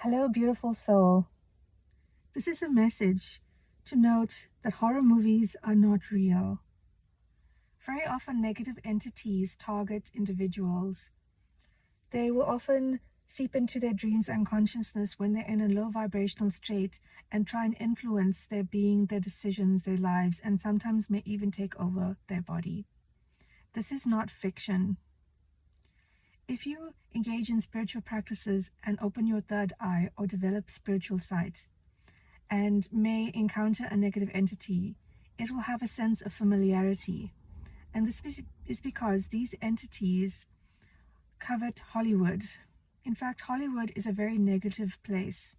Hello, beautiful soul. This is a message to note that horror movies are not real. Very often, negative entities target individuals. They will often seep into their dreams and consciousness when they're in a low vibrational state and try and influence their being, their decisions, their lives, and sometimes may even take over their body. This is not fiction. If you engage in spiritual practices and open your third eye or develop spiritual sight, and may encounter a negative entity, it will have a sense of familiarity. And this is because these entities covet Hollywood. In fact, Hollywood is a very negative place.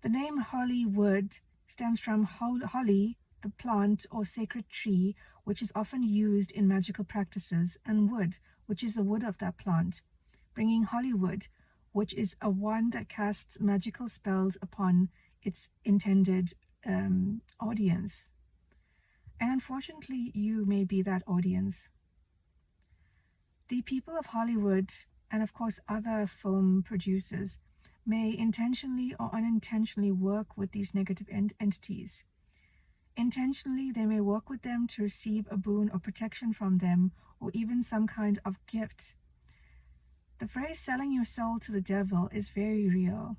The name Hollywood stems from holly, the plant or sacred tree, which is often used in magical practices, and wood, which is the wood of that plant, bringing Hollywood, which is a wand that casts magical spells upon its intended audience. And unfortunately, you may be that audience. The people of Hollywood, and of course other film producers, may intentionally or unintentionally work with these negative entities. Intentionally, they may work with them to receive a boon or protection from them, or even some kind of gift. The phrase selling your soul to the devil is very real.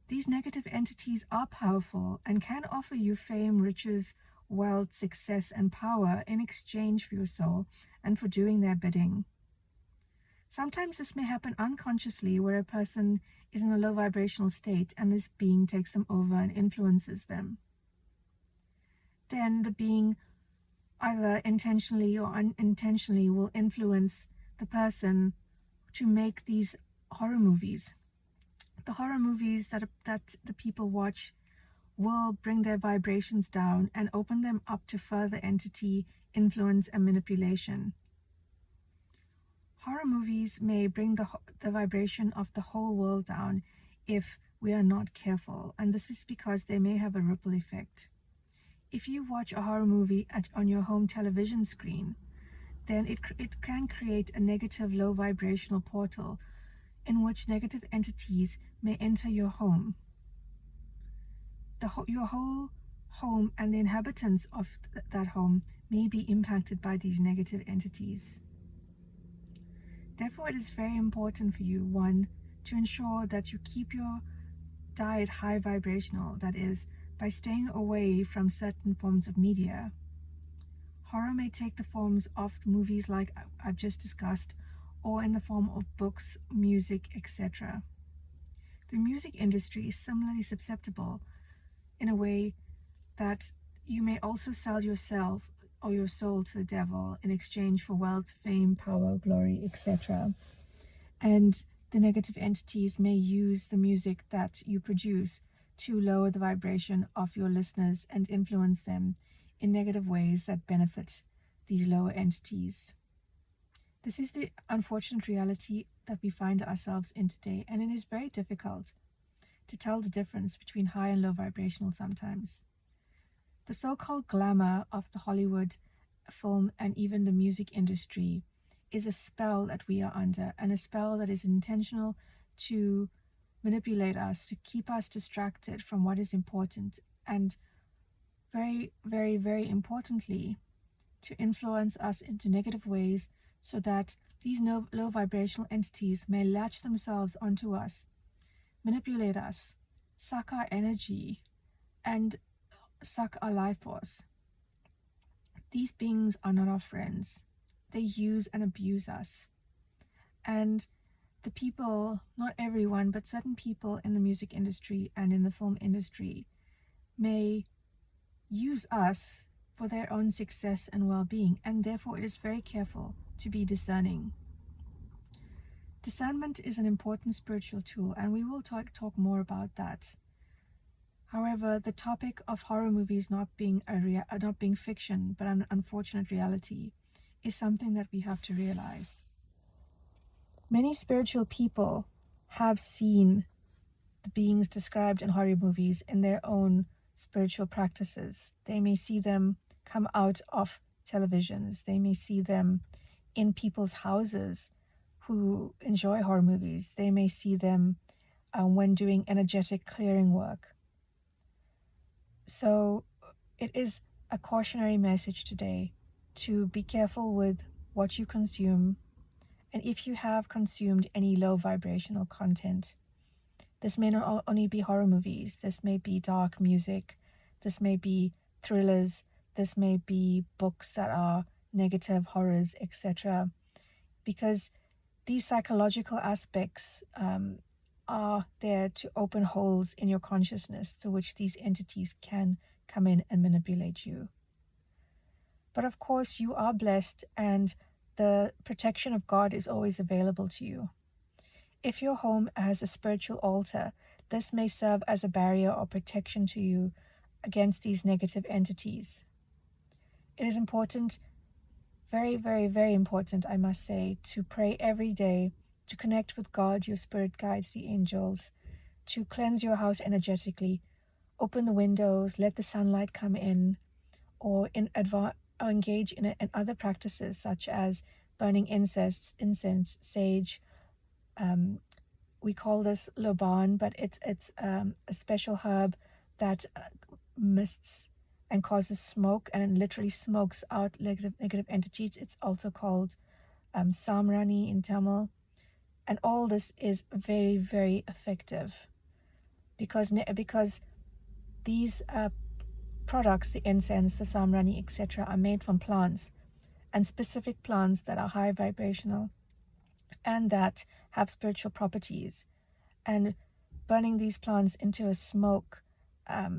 These negative entities are powerful and can offer you fame, riches, wealth, success, and power in exchange for your soul and for doing their bidding. Sometimes this may happen unconsciously, where a person is in a low vibrational state and this being takes them over and influences them. Then the being, either intentionally or unintentionally, will influence the person to make these horror movies. The horror movies that the people watch will bring their vibrations down and open them up to further entity influence and manipulation. Horror movies may bring the vibration of the whole world down if we are not careful, and this is because they may have a ripple effect. If you watch a horror movie on your home television screen, then it can create a negative low vibrational portal in which negative entities may enter your home. Your whole home and the inhabitants of that home may be impacted by these negative entities. Therefore, it is very important for you, one, to ensure that you keep your diet high vibrational, that is, by staying away from certain forms of media. Horror may take the forms of movies like I've just discussed, or in the form of books, music, etc. The music industry is similarly susceptible in a way that you may also sell yourself or your soul to the devil in exchange for wealth, fame, power, glory, etc. And the negative entities may use the music that you produce to lower the vibration of your listeners and influence them in negative ways that benefit these lower entities. This is the unfortunate reality that we find ourselves in today, and it is very difficult to tell the difference between high and low vibrational sometimes. The so-called glamour of the Hollywood film and even the music industry is a spell that we are under, and a spell that is intentional to manipulate us, to keep us distracted from what is important, and very, very, very importantly, to influence us into negative ways so that these low vibrational entities may latch themselves onto us, manipulate us, suck our energy, and suck our life force. These beings are not our friends. They use and abuse us. And the people, not everyone, but certain people in the music industry and in the film industry may use us for their own success and well-being, and therefore it is very careful to be discerning. Discernment is an important spiritual tool, and we will talk more about that. However, the topic of horror movies not being fiction but an unfortunate reality is something that we have to realize. Many spiritual people have seen the beings described in horror movies in their own spiritual practices. They may see them come out of televisions. They may see them in people's houses who enjoy horror movies. They may see them when doing energetic clearing work. So it is a cautionary message today to be careful with what you consume, and if you have consumed any low vibrational content. This may not only be horror movies, this may be dark music, this may be thrillers, this may be books that are negative, horrors, etc. Because these psychological aspects are there to open holes in your consciousness through which these entities can come in and manipulate you. But of course, you are blessed, and the protection of God is always available to you. If your home has a spiritual altar, this may serve as a barrier or protection to you against these negative entities. It is important, very, very, very important, I must say, to pray every day, to connect with God, your spirit guides, the angels, to cleanse your house energetically, open the windows, let the sunlight come in, or engage in other practices such as burning incense, sage. We call this loban, but it's a special herb that mists and causes smoke and literally smokes out negative entities. It's also called samrani in Tamil. And all this is very, very effective because these products, the incense, the samrani, etc., are made from plants, and specific plants that are high vibrational and that have spiritual properties. And burning these plants into a smoke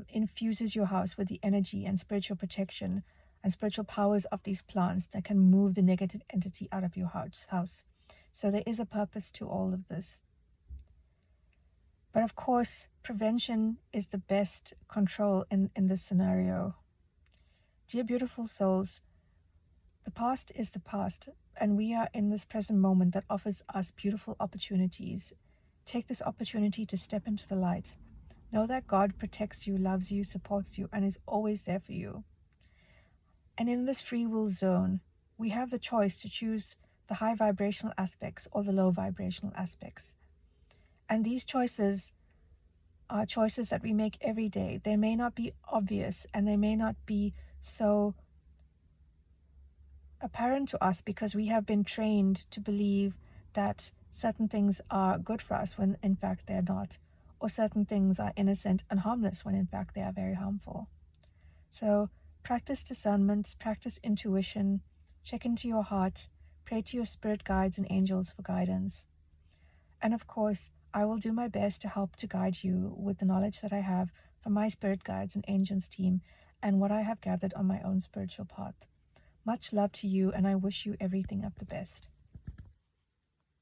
infuses your house with the energy and spiritual protection and spiritual powers of these plants that can move the negative entity out of your house. So there is a purpose to all of this. But of course, prevention is the best control in this scenario. Dear beautiful souls, the past is the past, and we are in this present moment that offers us beautiful opportunities. Take this opportunity to step into the light. Know that God protects you, loves you, supports you, and is always there for you. And in this free will zone, we have the choice to choose the high vibrational aspects or the low vibrational aspects. And these choices are choices that we make every day. They may not be obvious and they may not be so apparent to us because we have been trained to believe that certain things are good for us when in fact they're not, or certain things are innocent and harmless when in fact they are very harmful. So practice discernment, practice intuition, check into your heart, pray to your spirit guides and angels for guidance. And of course, I will do my best to help to guide you with the knowledge that I have from my spirit guides and angels team and what I have gathered on my own spiritual path. Much love to you, and I wish you everything of the best.